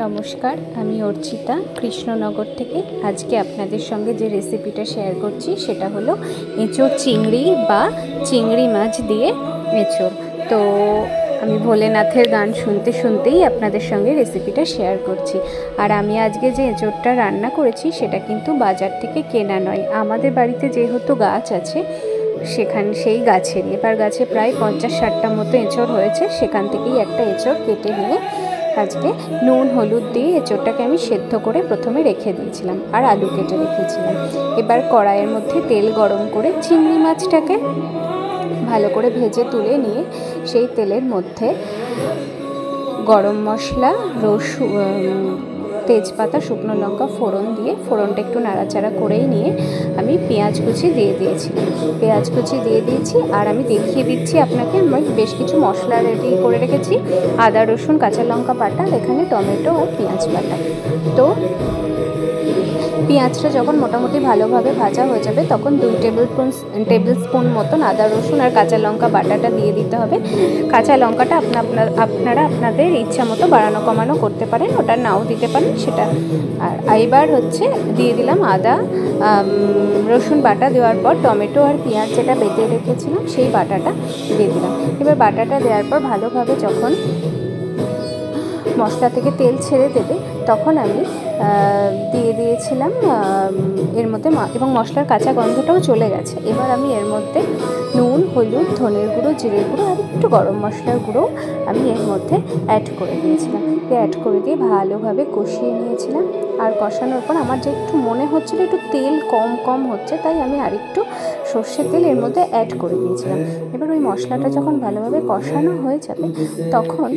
নমস্কার, আমি অর্চিতা কৃষ্ণনগর থেকে। আজকে আপনাদের সঙ্গে যে রেসিপিটা শেয়ার করছি সেটা হলো এঁচোড় চিংড়ি বা চিংড়ি মাছ দিয়ে এঁচোড়। তো আমি ভোলেনাথের গান শুনতে শুনতেই আপনাদের সঙ্গে রেসিপিটা শেয়ার করছি। আর আমি আজকে যে এঁচোড়টা রান্না করেছি সেটা কিন্তু বাজার থেকে কেনা নয়, আমাদের বাড়িতে যেহেতু গাছ আছে সেই গাছেরই। এবার গাছে প্রায় 50-60টা মতো এঁচোড় হয়েছে, সেখান থেকেই একটা এঁচোড় কেটে নিয়ে আজকে নুন হলুদ দিয়ে এঁচোড়টাকে আমি সেদ্ধ করে প্রথমে রেখে দিয়েছিলাম আর আলু কেটে রেখেছিলাম। এবার কড়াইয়ের মধ্যে তেল গরম করে চিংড়ি মাছটাকে ভালো করে ভেজে তুলে নিয়ে সেই তেলের মধ্যে গরম মশলা, রসুন, তেজপাতা, শুকনো লঙ্কা ফোড়ন দিয়ে ফোড়নটা একটু নাড়াচাড়া করেই নিয়ে আমি পেঁয়াজ কুচি দিয়ে দিয়েছি। আর আমি দেখিয়ে দিচ্ছি আপনাকে, আমি বেশ কিছু মশলা রেডি করে রেখেছি। আদা রসুন কাঁচা লঙ্কা বাটা, এখানে টমেটো আর পেঁয়াজ বাটা। তো পেঁয়াজটা যখন মোটামুটি ভালোভাবে ভাজা হয়ে যাবে তখন 2 টেবিল স্পুন মতন আদা রসুন আর কাঁচা লঙ্কা বাটাটা দিয়ে দিতে হবে। কাঁচা লঙ্কাটা আপনারা আপনাদের ইচ্ছা মতো বাড়ানো কমানো করতে পারেন, ওটা নাও দিতে পারেন সেটা। আর এবার দিয়ে দিলাম আদা রসুন বাটা। দেওয়ার পর টমেটো আর পেঁয়াজ যেটা বেটে রেখেছিলাম সেই বাটাটা দিয়ে দিলাম। এবার বাটাটা দেওয়ার পর ভালোভাবে যখন মশলা থেকে তেল ছেড়ে দেবে তখন আমি দিয়ে দিয়েছিলাম এর মধ্যে, এবং মশলার কাঁচা গন্ধটাও চলে গেছে। এবার আমি এর মধ্যে নুন হলুদ ধনের গুঁড়ো জিরের গুঁড়ো আর একটু গরম মশলার গুঁড়ো আমি এর মধ্যে অ্যাড করে দিয়েছিলাম। অ্যাড করে দিয়ে ভালোভাবে কষিয়ে নিয়েছিলাম। আর কষানোর পর আমার যে একটু মনে হচ্ছিল একটু তেল কম হচ্ছে, তাই আমি আরেকটু সর্ষের তেল এর মধ্যে অ্যাড করে দিয়েছিলাম। এবার ওই মশলাটা যখন ভালোভাবে কষানো হয়ে যাবে তখন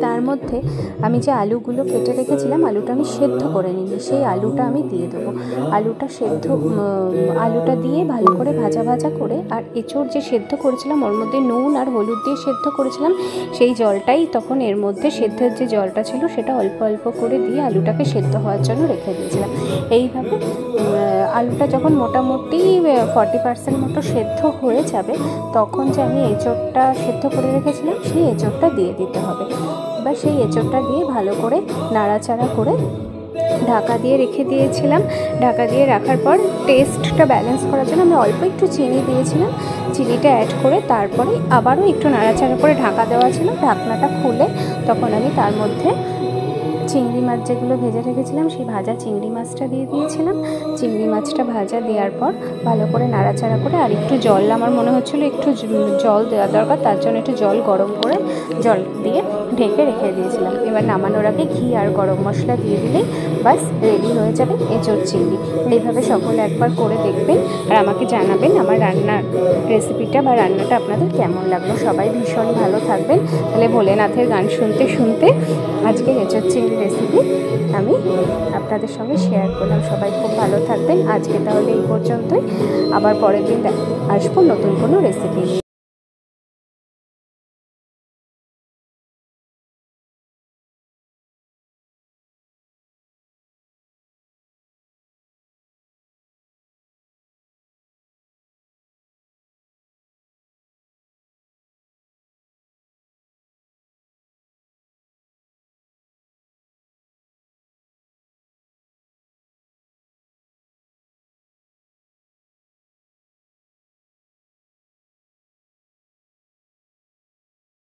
তার মধ্যে আমি যে আলুগুলো কেটে রেখেছিলাম, আলুটা আমি সেদ্ধ করে নিই, সেই আলুটা আমি দিয়ে দেবো। আলুটা দিয়ে ভালো করে ভাজা করে, আর এঁচোড় যে সেদ্ধ করেছিলাম ওর মধ্যে নুন আর হলুদ দিয়ে সেদ্ধ করেছিলাম, সেই জলটাই তখন এর মধ্যে সেদ্ধের যে জলটা ছিল সেটা অল্প অল্প করে দিয়ে আলুটাকে সেদ্ধ হওয়ার জন্য রেখে দিয়েছিলাম। এইভাবে আলুটা যখন মোটামুটি 40% মতো সেদ্ধ হয়ে যাবে তখন যে আমি এঁচোড়টা সেদ্ধ করে রেখেছিলাম সেই এঁচোড়টা দিয়ে দিতে হবে। এবার সেই এঁচোড়টা দিয়ে ভালো করে নাড়াচাড়া করে ঢাকা দিয়ে রেখে দিয়েছিলাম। ঢাকা দিয়ে রাখার পর টেস্টটা ব্যালেন্স করার জন্য আমি অল্প একটু চিনি দিয়েছিলাম। চিনিটা অ্যাড করে তারপরে আবারও একটু নাড়াচাড়া করে ঢাকা দেওয়া ছিল। ঢাকনাটা খুলে তখন আমি তার মধ্যে চিংড়ি মাছ যেগুলো ভেজে রেখেছিলাম সেই ভাজা চিংড়ি মাছটা দিয়ে দিয়েছিলাম। চিংড়ি মাছটা ভাজা দেওয়ার পর ভালো করে নাড়াচাড়া করে আর একটু জল, আমার মনে হচ্ছিলো একটু জল দেওয়া দরকার, তার জন্য একটু জল গরম করে জল দিয়ে ঢেকে রেখে দিয়েছিলাম। এবার নামানোর আগে ঘি আর গরম মশলা দিয়ে দিলেই বাস রেডি হয়ে যাবে এঁচোড় চিংড়ি। এইভাবে সকলে একবার করে দেখবেন আর আমাকে জানাবেন আমার রান্নার রেসিপিটা বা রান্নাটা আপনাদের কেমন লাগলো। সবাই ভীষণ ভালো থাকবেন। তাহলে ভোলেনাথের গান শুনতে শুনতে আজকে এঁচোড় চিংড়ি রেসিপি আমি আপনাদের সঙ্গে শেয়ার করলাম। সবাই খুব ভালো থাকবেন। আজকে তাহলে এই পর্যন্তই, আবার পরের দিন আসবো নতুন কোনো রেসিপি নিয়ে।